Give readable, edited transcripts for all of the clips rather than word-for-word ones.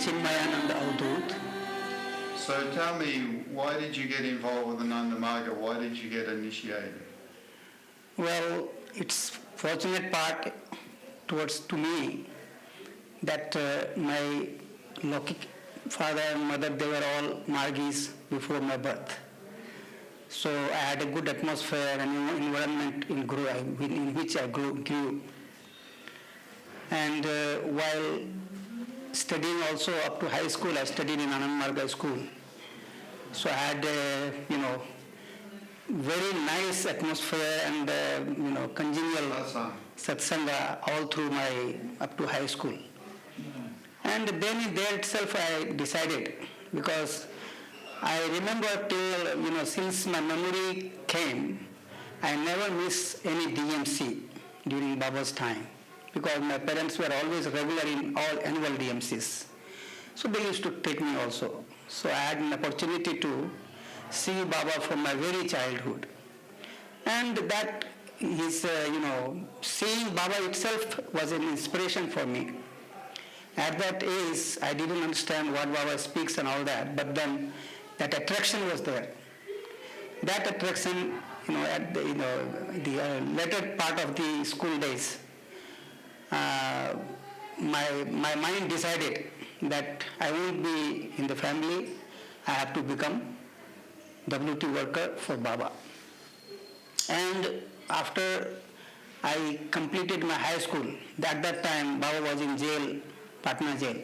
Cinmayananda Avt. So tell me, why did you get involved with the Nanda Marga? Why did you get initiated? Well, it's fortunate part to me that my Lokik father and mother, they were all Margiis before my birth. So I had a good atmosphere and environment in which I grew. And while studying also up to high school, I studied in Anand Margii school. So I had very nice atmosphere and congenial satsanga all through my up to high school. And then there itself I decided, because I remember till since my memory came, I never missed any DMC during Baba's time, because my parents were always regular in all annual DMCs. So they used to take me also. So I had an opportunity to see Baba from my very childhood. And that is, seeing Baba itself was an inspiration for me. At that age, I didn't understand what Baba speaks and all that, but then that attraction was there. That attraction, at the later part of the school days, my mind decided that I won't be in the family. I have to become WT worker for Baba. And after I completed my high school, at that time Baba was in jail, Patna jail.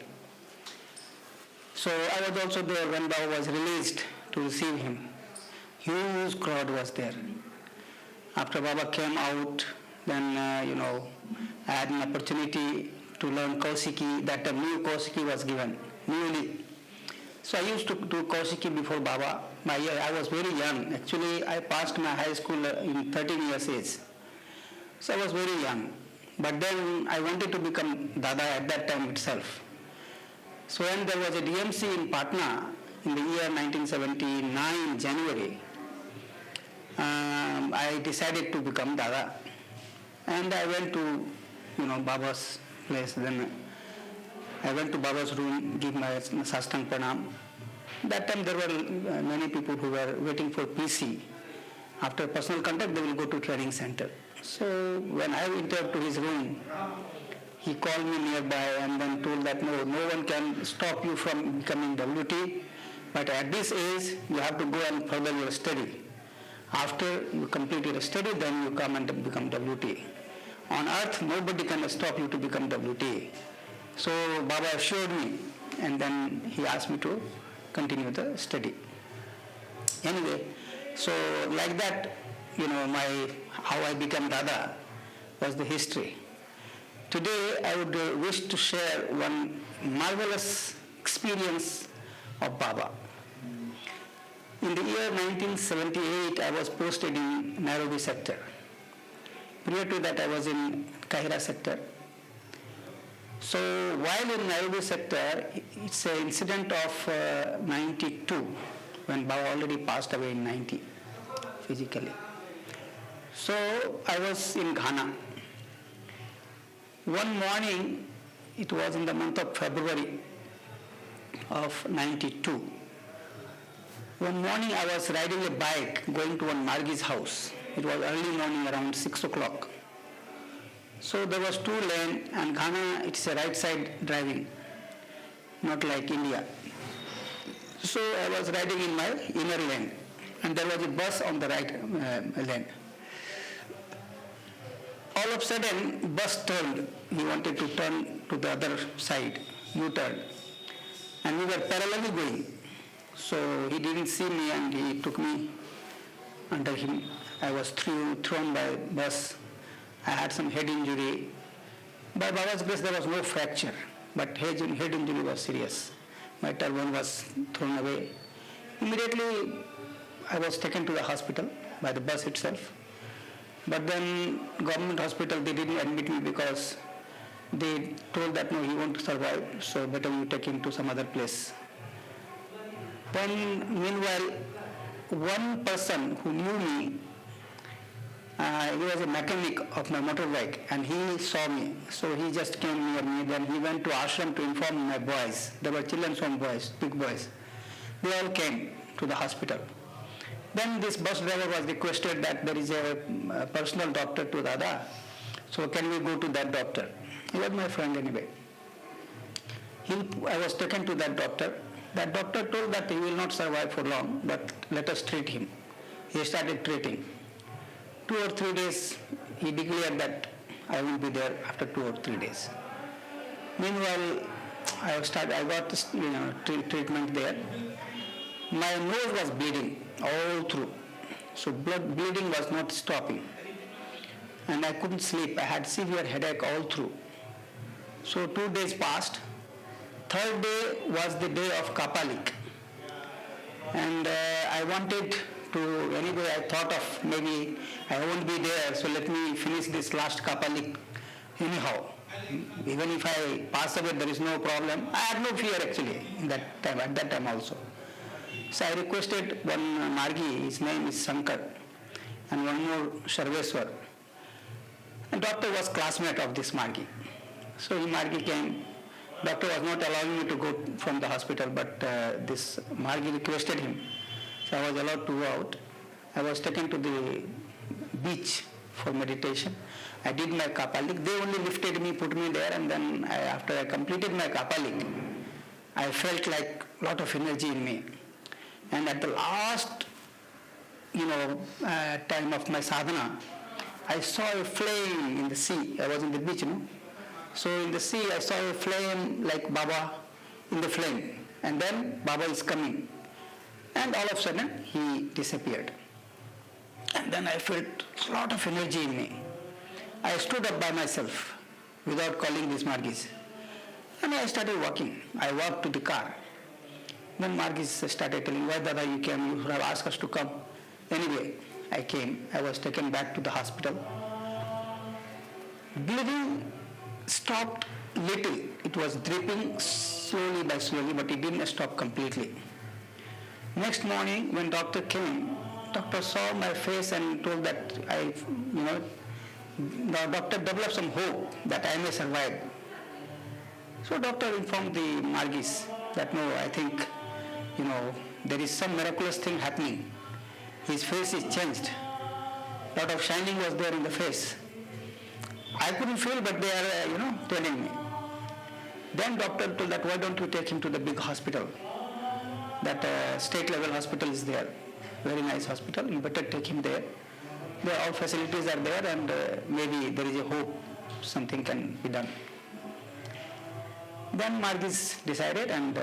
So I was also there when Baba was released to receive him. Huge crowd was there. After Baba came out, then I had an opportunity to learn Kausiki. That time new Kausiki was given, newly. So I used to do Kausiki before Baba. I was very young. Actually, I passed my high school in 13 years age. So I was very young. But then I wanted to become Dada at that time itself. So when there was a DMC in Patna in the year 1979, January, I decided to become Dada. And I went to, Baba's place. Then I went to Baba's room, give my sastang pranam. That time there were many people who were waiting for PC. After personal contact, they will go to training center. So when I entered to his room, he called me nearby and then told that no one can stop you from becoming WT, but at this age, you have to go and further your study. After you complete your study, then you come and become WT. On earth, nobody can stop you to become WT. So Baba assured me, and then he asked me to continue the study. Anyway, so like that, how I became Dada was the history. Today, I would wish to share one marvelous experience of Baba. In the year 1978, I was posted in Nairobi sector. Prior to that, I was in Kahira sector. So while in Nairobi sector, it's an incident of 92, when Baba already passed away in 90, physically. So I was in Ghana. One morning, it was in the month of February of 92. One morning I was riding a bike going to one Margii's house. It was early morning, around 6 o'clock. So there was 2 lanes, and Ghana, it's a right side driving, not like India. So I was riding in my inner lane, and there was a bus on the right lane. All of a sudden, bus turned. He wanted to turn to the other side, U-turn. And we were parallelly going. So he didn't see me and he took me under him. I was thrown by bus. I had some head injury. By Baba's grace, there was no fracture, but head injury was serious. My turban was thrown away. Immediately, I was taken to the hospital by the bus itself. But then government hospital, they didn't admit me because they told that no, he won't survive, so better you take him to some other place. Then meanwhile, one person who knew me He was a mechanic of my motorbike, and he saw me. So he just came near me. Then he went to ashram to inform my boys. There were children's home boys, big boys. They all came to the hospital. Then this bus driver was requested that there is a personal doctor to Dada. So can we go to that doctor? He was my friend anyway. I was taken to that doctor. That doctor told that he will not survive for long, but let us treat him. He started treating. 2 or 3 days, he declared that I will be there after 2 or 3 days. Meanwhile, I got treatment there. My nose was bleeding all through, so bleeding was not stopping, and I couldn't sleep. I had severe headache all through. So 2 days passed. 3rd day was the day of Kapalik, and I wanted to, anyway I thought of maybe I won't be there, so let me finish this last Kapalik anyhow. Even if I pass away, there is no problem. I had no fear actually at that time also. So I requested one Margii, his name is Shankar, and one more Sarveswar. And doctor was classmate of this Margii. So Margii came. Doctor was not allowing me to go from the hospital, but this Margii requested him. So I was allowed to go out. I was taken to the beach for meditation. I did my Kapalik. They only lifted me, put me there, and then after I completed my Kapalik, I felt like a lot of energy in me. And at the last, time of my sadhana, I saw a flame in the sea. I was in the beach, So in the sea, I saw a flame like Baba in the flame. And then Baba is coming. And all of a sudden, he disappeared. And then I felt a lot of energy in me. I stood up by myself without calling these Margis. And I started walking. I walked to the car. Then Margis started telling, why Dada you came? You should have asked us to come. Anyway, I came. I was taken back to the hospital. Bleeding stopped little. It was dripping slowly by slowly, but it didn't stop completely. Next morning, when doctor came, doctor saw my face and told that the doctor developed some hope that I may survive. So doctor informed the Margis that no, I think, there is some miraculous thing happening. His face is changed. A lot of shining was there in the face. I couldn't feel, but they are, telling me. Then doctor told that why don't we take him to the big hospital? That state level hospital is there. Very nice hospital. You better take him there. There all facilities are there, and maybe there is a hope something can be done. Then Margis decided, and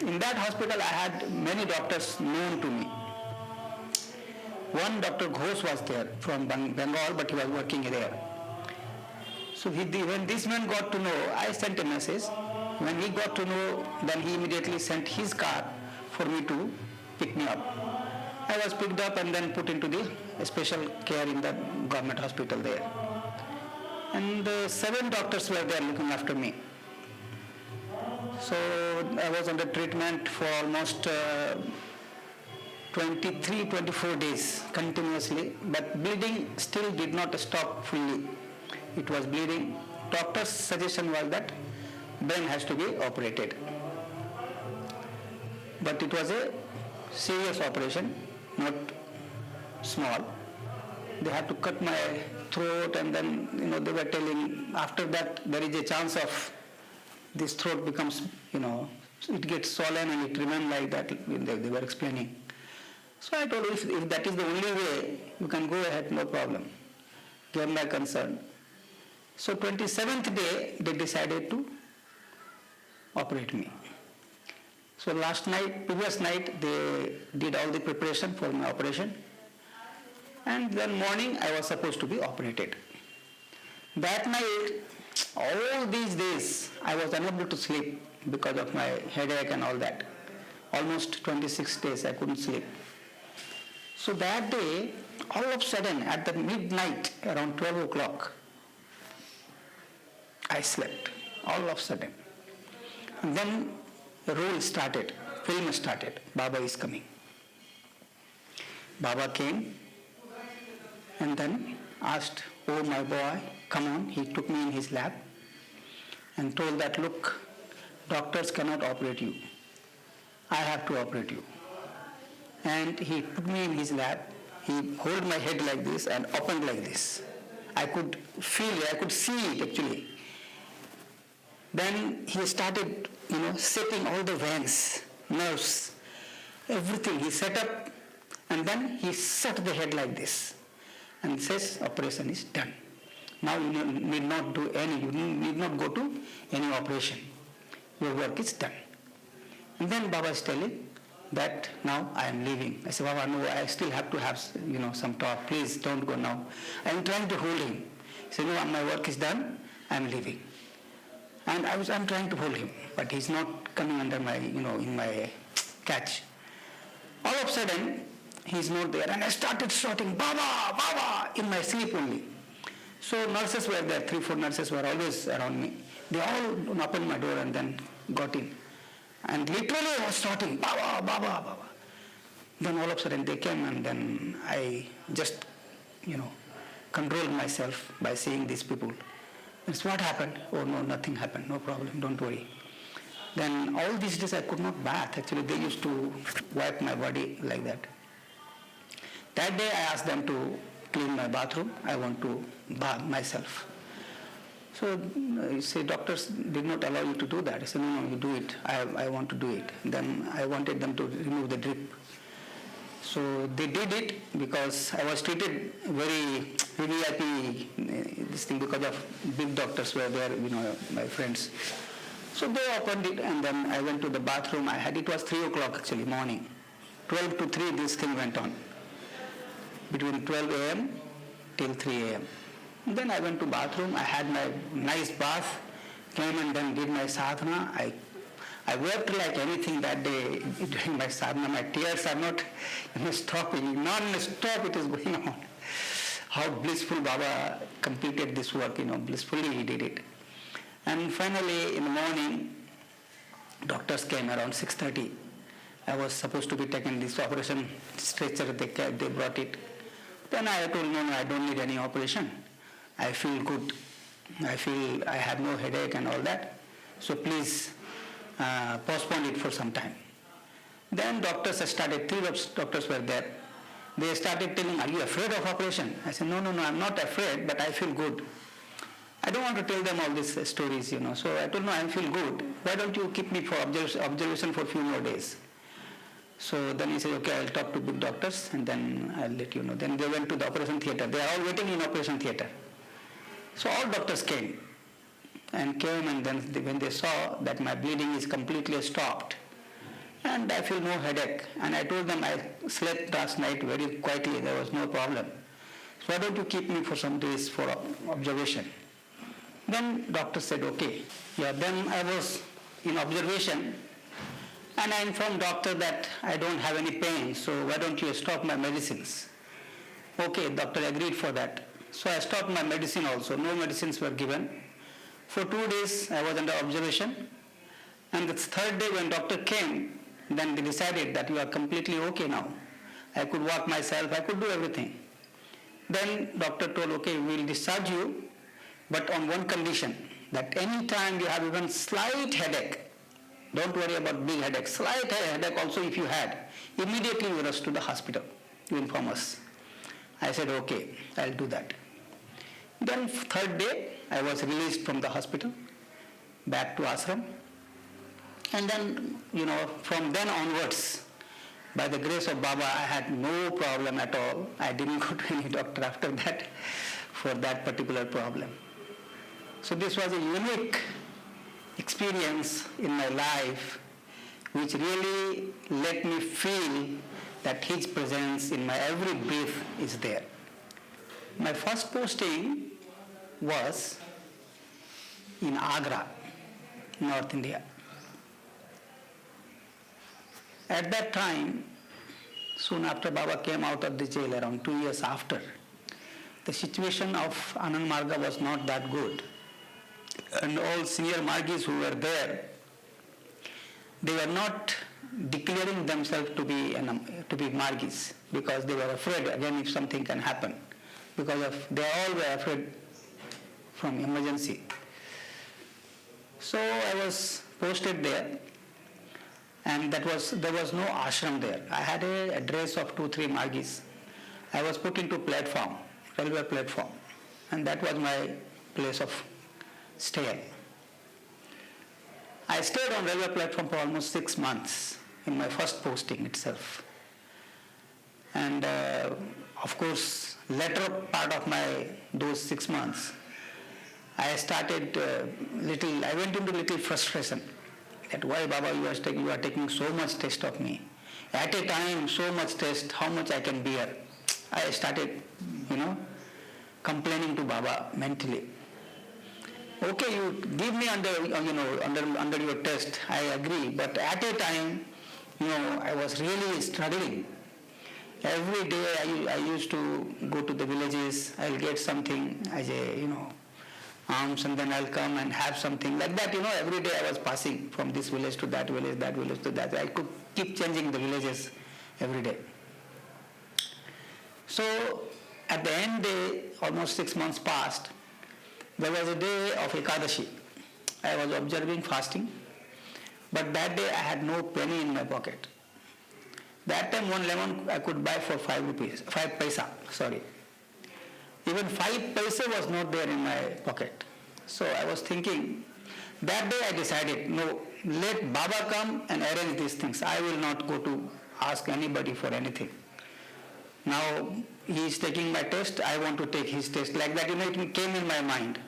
in that hospital I had many doctors known to me. One Dr. Ghosh was there from Bengal, but he was working there. So when this man got to know, I sent a message. When he got to know, then he immediately sent his car for me to pick me up. I was picked up and then put into the special care in the government hospital there. And 7 doctors were there looking after me. So I was under treatment for almost 23-24 days continuously, but bleeding still did not stop fully. It was bleeding. Doctor's suggestion was that brain has to be operated. But it was a serious operation, not small. They had to cut my throat, and then they were telling after that there is a chance of this throat becomes, it gets swollen and it remains like that. They were explaining. So I told if that is the only way, you can go ahead, no problem. Given my concern. So 27th day, they decided to operate me. So previous night, they did all the preparation for my operation. And then morning, I was supposed to be operated. That night, all these days, I was unable to sleep because of my headache and all that. Almost 26 days, I couldn't sleep. So that day, all of a sudden, at the midnight, around 12 o'clock, I slept, all of a sudden. And then the film started, Baba is coming. Baba came, and then asked, "Oh my boy, come on." He took me in his lap and told that, "Look, doctors cannot operate you. I have to operate you." And he put me in his lap. He held my head like this and opened like this. I could feel it, I could see it actually. Then he started, setting all the veins, nerves, everything. He set up and then he set the head like this and says, "Operation is done. Now you need not do you need not go to any operation. Your work is done." And then Baba is telling that now I am leaving. I said, "Baba, no, I still have to have some talk. Please don't go now." I am trying to hold him. He said, "No, my work is done. I am leaving." And I'm trying to hold him, but he's not coming under my, in my catch. All of a sudden, he's not there, and I started shouting, "Baba, Baba," in my sleep only. So nurses were there, 3-4 nurses were always around me. They all opened my door and then got in. And literally I was shouting, "Baba, Baba, Baba." Then all of a sudden they came, and then I just, controlled myself by seeing these people. That's what happened. "Oh no, nothing happened, no problem, don't worry." Then all these days I could not bath. Actually, they used to wipe my body like that. That day I asked them to clean my bathroom. I want to bath myself. So you say, "Doctors did not allow you to do that." I said, "No, you do it. I want to do it." Then I wanted them to remove the drip. So they did it because I was treated very VIP, this thing, because of big doctors were there, my friends. So they opened it, and then I went to the bathroom. It was 3 o'clock actually, morning. 12 to 3 this thing went on. Between 12 a.m. till 3 a.m. Then I went to bathroom. I had my nice bath, came and then did my sadhana. I wept like anything that day during my sadhana. My tears are not stopping. Non-stop it is going on. How blissful Baba completed this work, blissfully he did it. And finally in the morning, doctors came around 6:30. I was supposed to be taken this operation stretcher, they brought it. Then I told, "No, I don't need any operation. I feel good. I feel I have no headache and all that. So please postpone it for some time." Then doctors started, 3 doctors were there. They started telling, "Are you afraid of operation?" I said, No, I'm not afraid, but I feel good. I don't want to tell them all these stories, So I told, "No, I feel good. Why don't you keep me for observation for a few more days?" So then he said, "Okay, I'll talk to big doctors and then I'll let you know." Then they went to the operation theatre. They are all waiting in operation theatre. So all doctors came, and then when they saw that my bleeding is completely stopped and I feel no headache, and I told them I slept last night very quietly, there was no problem. So why don't you keep me for some days for observation? Then doctor said, "Okay." Yeah, then I was in observation, and I informed doctor that I don't have any pain, so why don't you stop my medicines? Okay, doctor agreed for that. So I stopped my medicine also. No medicines were given. For 2 days I was under observation, and the 3rd day when doctor came, then they decided that you are completely okay now. I could walk myself, I could do everything. Then doctor told, "Okay, we will discharge you, but on one condition, that any time you have even slight headache, don't worry about big headache, slight headache also if you had, immediately you rush to the hospital, you inform us." I said, "Okay, I'll do that." Then 3rd day, I was released from the hospital, back to ashram. And then, from then onwards, by the grace of Baba, I had no problem at all. I didn't go to any doctor after that for that particular problem. So this was a unique experience in my life which really let me feel that his presence in my every breath is there. My first posting was in Agra, North India. At that time, soon after Baba came out of the jail, around 2 years after, the situation of Anand Marga was not that good. And all senior Margis who were there, they were not declaring themselves to be Margis because they were afraid again if something can happen. because they all were afraid from emergency. So I was posted there, and there was no ashram there. I had an address of 2-3 Margiis. I was put into platform, railway platform, and that was my place of stay. I stayed on railway platform for almost 6 months in my first posting itself. And of course, later part of those 6 months, I started I went into little frustration that why Baba you are taking so much test of me. At a time, so much test, how much I can bear. I started, complaining to Baba mentally. Okay, you give me under your test, I agree, but at a time, I was really struggling. Every day I used to go to the villages, I'll get something as a, alms, and then I'll come and have something like that. Every day I was passing from this village to that village to that. I could keep changing the villages every day. So at the end day, almost 6 months passed, there was a day of Ekadashi. I was observing fasting, but that day I had no penny in my pocket. That time 1 lemon I could buy for 5 paisa. Even 5 paisa was not there in my pocket. So I was thinking, that day I decided, no, let Baba come and arrange these things. I will not go to ask anybody for anything. Now he is taking my test, I want to take his test. Like that, it came in my mind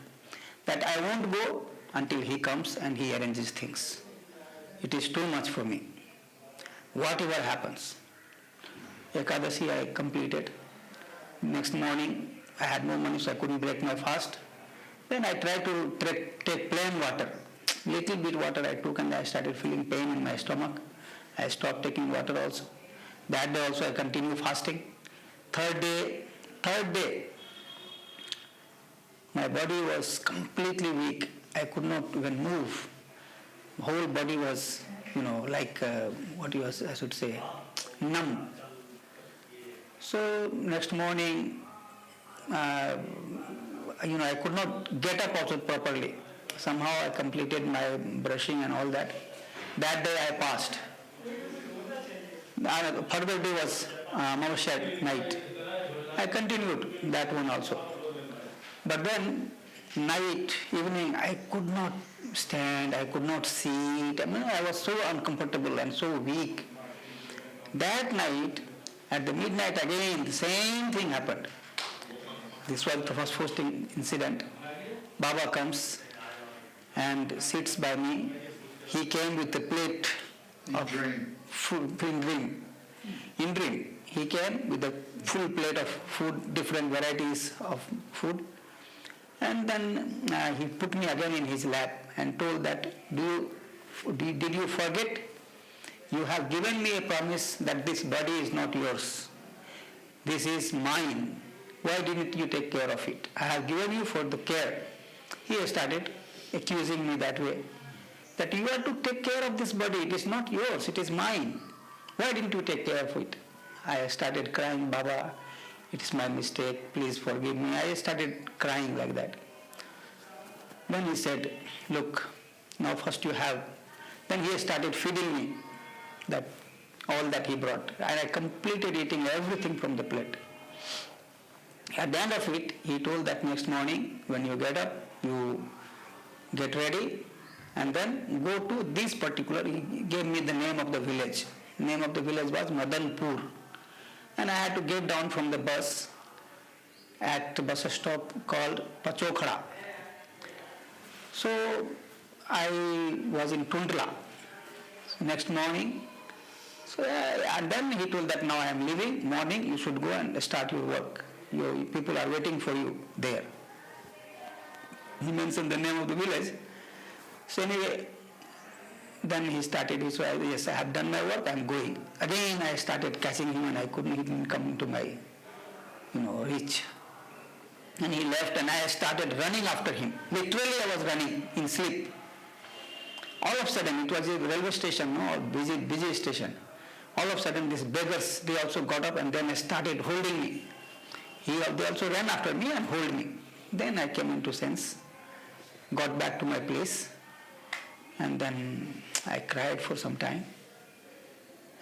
that I won't go until he comes and he arranges things. It is too much for me. Whatever happens. Ekadashi I completed. Next morning I had no money, so I couldn't break my fast. Then I tried to take plain water. Little bit water I took, and I started feeling pain in my stomach. I stopped taking water also. That day also I continued fasting. Third day, my body was completely weak. I could not even move. Whole body was, I should say, numb. So next morning, I could not get up also properly. Somehow I completed my brushing and all that. That day I passed. Further day was Amavasya night. I continued that one also. But then evening, I could not stand, I could not sit. I was so uncomfortable and so weak. That night, at the midnight again, the same thing happened. This was the first posting incident. Baba comes and sits by me. He came with a plate of food in dream. He came with a full plate of food, different varieties of food. And then he put me again in his lap and told that, did you forget? You have given me a promise that this body is not yours. This is mine. Why didn't you take care of it? I have given you for the care. He started accusing me that way. That you have to take care of this body. It is not yours. It is mine. Why didn't you take care of it? I started crying, Baba, it is my mistake. Please forgive me. I started crying like that. Then he said, look, now first you have. Then he started feeding me all that he brought. And I completed eating everything from the plate. At the end of it, he told that next morning, when you get up, you get ready, and then go to this particular, he gave me the name of the village. Name of the village was Madanpur. And I had to get down from the bus at a bus stop called Pachokhada. So I was in Tundla. Next morning, and then he told that now I am leaving, morning you should go and start your work. Your people are waiting for you there. He mentioned the name of the village. So anyway, then he started, he said, yes, I have done my work, I am going. Again I started catching him and he didn't come into my, reach. And he left and I started running after him. Literally I was running in sleep. All of a sudden, it was a railway station, or busy station. All of a sudden these beggars, they also got up and then started holding me. They also ran after me and hold me. Then I came into sense, got back to my place, and then I cried for some time.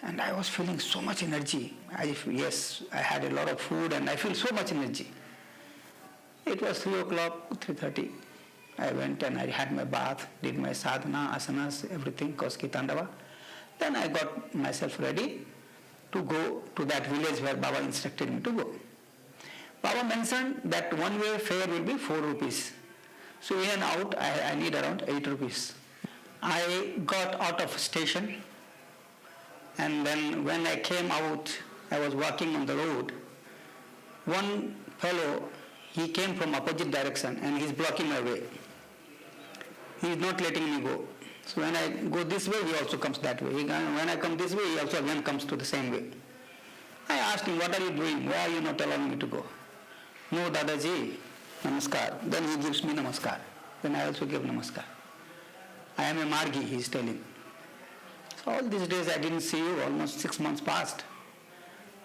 And I was feeling so much energy. Yes, I had a lot of food and I feel so much energy. It was 3 o'clock, 3:30. I went and I had my bath, did my sadhana, asanas, everything, Koski Tandava. Then I got myself ready to go to that village where Baba instructed me to go. Baba mentioned that one-way fare will be 4 rupees. So in and out, I need around 8 rupees. I got out of station, and then when I came out, I was walking on the road. One fellow, he came from opposite direction and he's blocking my way. He is not letting me go. So when I go this way, he also comes that way. When I come this way, he also again comes to the same way. I asked him, what are you doing? Why are you not allowing me to go? No, Dadaji, namaskar. Then he gives me namaskar. Then I also give namaskar. I am a Margii, he is telling. So all these days I didn't see you, almost 6 months passed.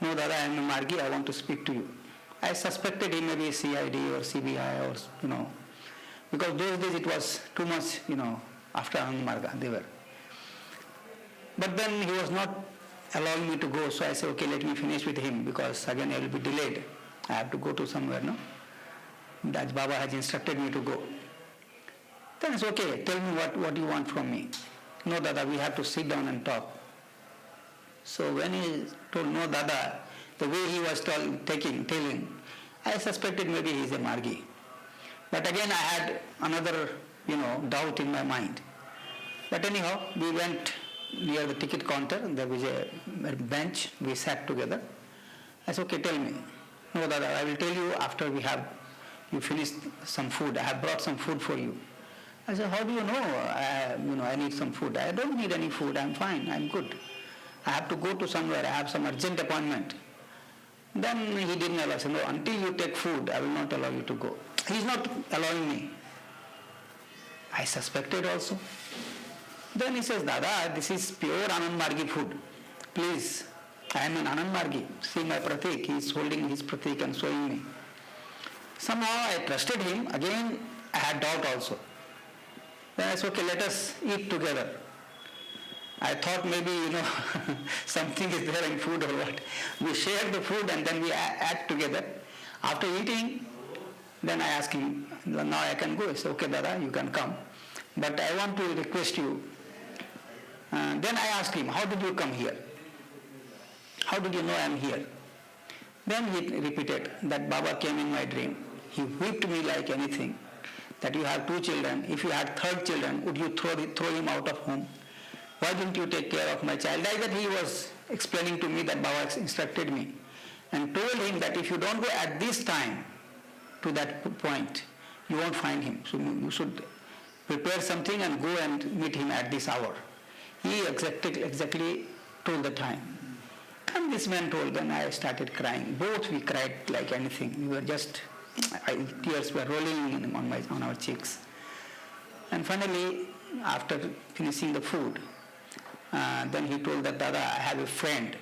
No, Dada, I am a Margii, I want to speak to you. I suspected he may be CID or CBI or, because those days it was too much, after Anand Marga, they were. But then he was not allowing me to go, so I said, okay, let me finish with him, because again I will be delayed. I have to go to somewhere, no? That Baba has instructed me to go. Then it's okay, tell me what you want from me. No, Dada, we have to sit down and talk. So when he told no, Dada, the way he was telling, I suspected maybe he is a Margii. But again I had another, doubt in my mind. But anyhow, we went near the ticket counter, there was a bench, we sat together. I said, okay, tell me. No, Dada, I will tell you after you finished some food. I have brought some food for you. I said, how do you know? I need some food. I don't need any food. I'm fine. I'm good. I have to go to somewhere. I have some urgent appointment. Then he didn't allow. I said, no, until you take food, I will not allow you to go. He's not allowing me. I suspected also. Then he says, Dada, this is pure Anand Margii food. Please, I am an Anand Margii. See my pratik. He is holding his pratik and showing me. Somehow I trusted him. Again, I had doubt also. Then I said, okay, let us eat together. I thought maybe, something is there in food or what. We shared the food and then we ate together. After eating, then I asked him, now I can go. He said, okay, Dada, you can come. But I want to request you. Then I asked him, how did you come here? How did you know I am here? Then he repeated that Baba came in my dream. He whipped me like anything. That you have 2 children. If you had 3rd children, would you throw him out of home? Why didn't you take care of my child? Like that he was explaining to me that Baba instructed me and told him that if you don't go at this time to that point, you won't find him. So you should prepare something and go and meet him at this hour. He exactly told the time. And this man told, then I started crying. Both we cried like anything. We were just, tears were rolling on our cheeks. And finally, after finishing the food, then he told that, Dada, I have a friend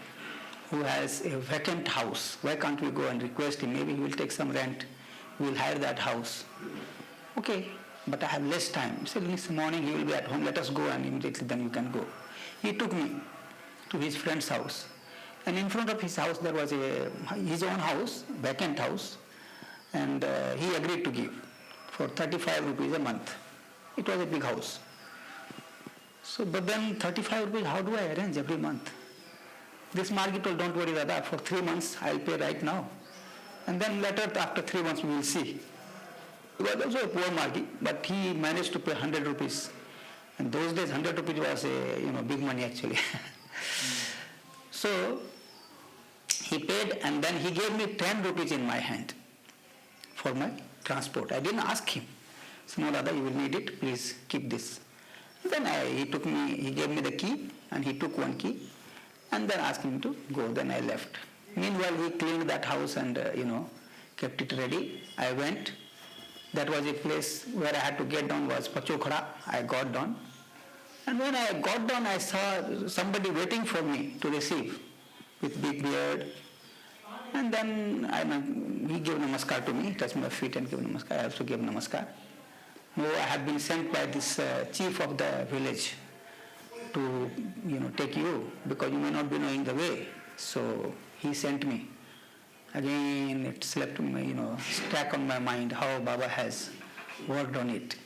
who has a vacant house. Why can't we go and request him? Maybe he will take some rent. We will hire that house. Okay, but I have less time. He said, this morning he will be at home. Let us go and immediately then you can go. He took me to his friend's house. And in front of his house there was his own house, vacant house. And he agreed to give for 35 rupees a month. It was a big house. So, but then 35 rupees, how do I arrange every month? This Margii told, don't worry, Dada, for 3 months I'll pay right now. And then later, after 3 months, we will see. He was also a poor Margii, but he managed to pay 100 rupees. And those days, 100 rupees was big money actually. So, he paid and then he gave me 10 rupees in my hand for my transport. I didn't ask him. So, no, Dada, you will need it, please keep this. Then he gave me the key and he took one key and then asked me to go. Then I left. Meanwhile, he cleaned that house and, kept it ready. I went. That was a place where I had to get down was Pachokhada. I got down. And when I got down, I saw somebody waiting for me to receive with big beard And then he gave namaskar to me, touched my feet and gave namaskar. I also gave namaskar. No, I have been sent by this chief of the village to take you because you may not be knowing the way. So he sent me. Again, it slept me, stuck on my mind how Baba has worked on it.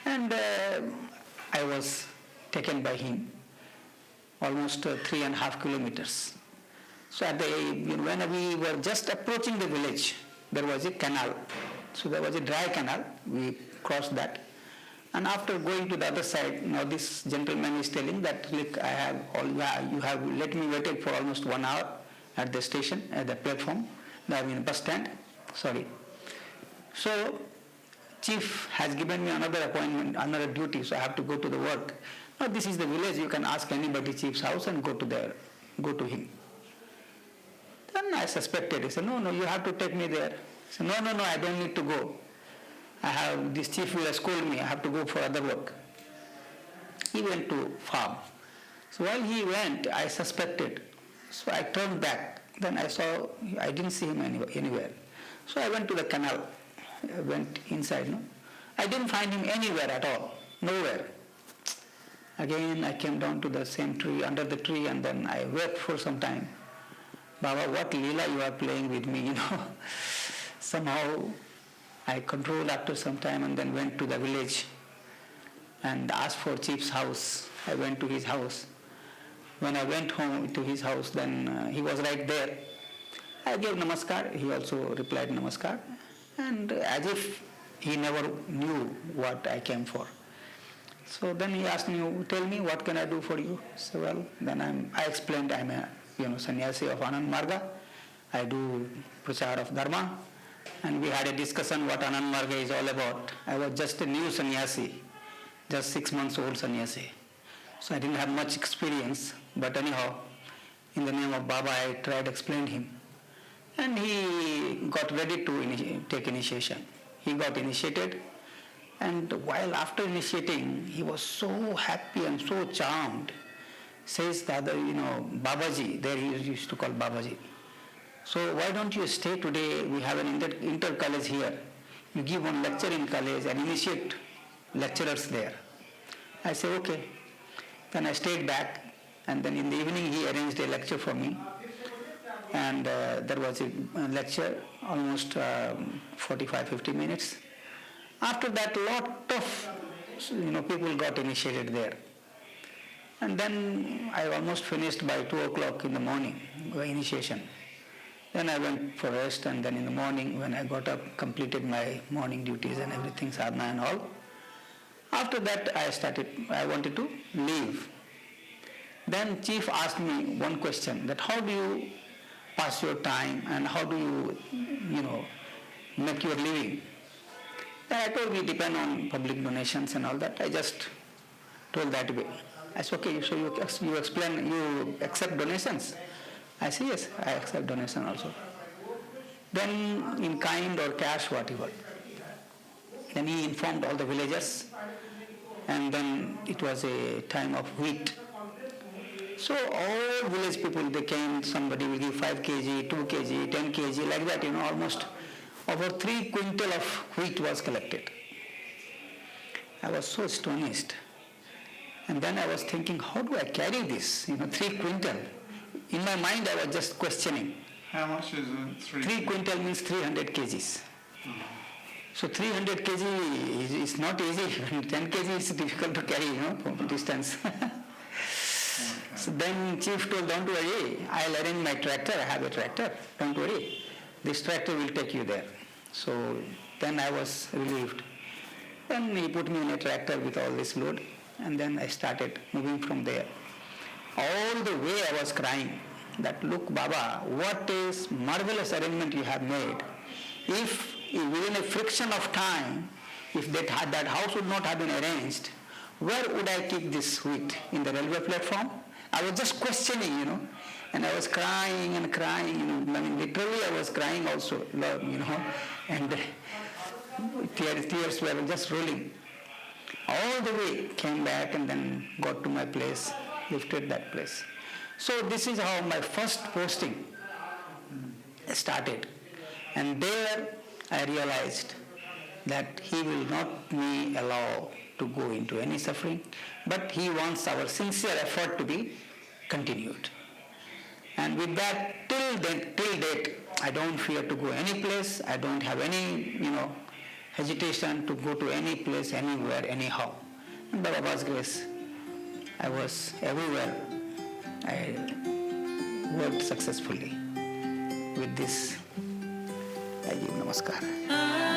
And I was taken by him almost 3.5 kilometers. So when we were just approaching the village, there was a canal. So there was a dry canal. We crossed that. And after going to the other side, now this gentleman is telling that, look, you have let me waited for almost 1 hour at the station, at the platform, bus stand. Sorry. So chief has given me another appointment, another duty, so I have to go to the work. Now this is the village, you can ask anybody chief's house and go to him. Then I suspected, he said, no, you have to take me there. I said, no, I don't need to go. This chief will scold me, I have to go for other work. He went to farm. So while he went, I suspected. So I turned back. Then I didn't see him anywhere. So I went to the canal. I went inside. No? I didn't find him anywhere at all. Nowhere. Again, I came down to the same tree, under the tree, and then I wept for some time. Baba, what Leela you are playing with me, Somehow I controlled after some time and then went to the village and asked for chief's house. I went to his house. When I went home to his house, then he was right there. I gave namaskar. He also replied namaskar. And as if he never knew what I came for. So then he asked me, tell me, what can I do for you? So well, then I explained I'm a sannyasi of Anand Marga. I do prachar of Dharma. And we had a discussion what Anand Marga is all about. I was just a new sannyasi, just 6 months old sannyasi. So I didn't have much experience, but anyhow, in the name of Baba, I tried to explain him. And he got ready to take initiation. He got initiated, and while after initiating, he was so happy and so charmed. Says Dada, Babaji, there he used to call Babaji. So why don't you stay today? We have an inter-college here. You give one lecture in college and initiate lecturers there. I said, okay. Then I stayed back, and then in the evening he arranged a lecture for me. And there was a lecture, almost 45-50 minutes. After that, lot of people got initiated there. And then I almost finished by 2 o'clock in the morning, by initiation. Then I went for rest, and then in the morning when I got up, completed my morning duties and everything, sadhana and all. After that I wanted to leave. Then chief asked me one question, that how do you pass your time and how do you, make your living? Then I told we depend on public donations and all that. I just told that way. I said, okay, so you explain, you accept donations? I said, yes, I accept donation also. Then in kind or cash, whatever. Then he informed all the villagers, and then it was a time of wheat. So all village people, they came, somebody will give 5 kg, 2 kg, 10 kg, like that, almost over 3 quintal of wheat was collected. I was so astonished. And then I was thinking, how do I carry this, 3 quintal? In my mind, I was just questioning. How much is it? 3 quintal means 300 kgs. So 300 kg is not easy. 10 kg is difficult to carry, from distance. So then chief told, don't worry, I'll arrange my tractor. I have a tractor. Don't worry. This tractor will take you there. So then I was relieved. Then he put me in a tractor with all this load, and then I started moving from there. All the way I was crying that, look, Baba, what is marvelous arrangement you have made. If within a friction of time, if that house would not have been arranged, where would I keep this wheat? In the railway platform? I was just questioning, and I was crying and crying, literally I was crying also, and tears were just rolling. All the way came back and then got to my place, lifted that place. So this is how my first posting started. And there I realized that He will not me allow to go into any suffering, but He wants our sincere effort to be continued. And with that, till date, I don't fear to go any place. I don't have any, hesitation to go to any place, anywhere, anyhow. And by Baba's grace, I was everywhere. I worked successfully. With this, I give namaskar.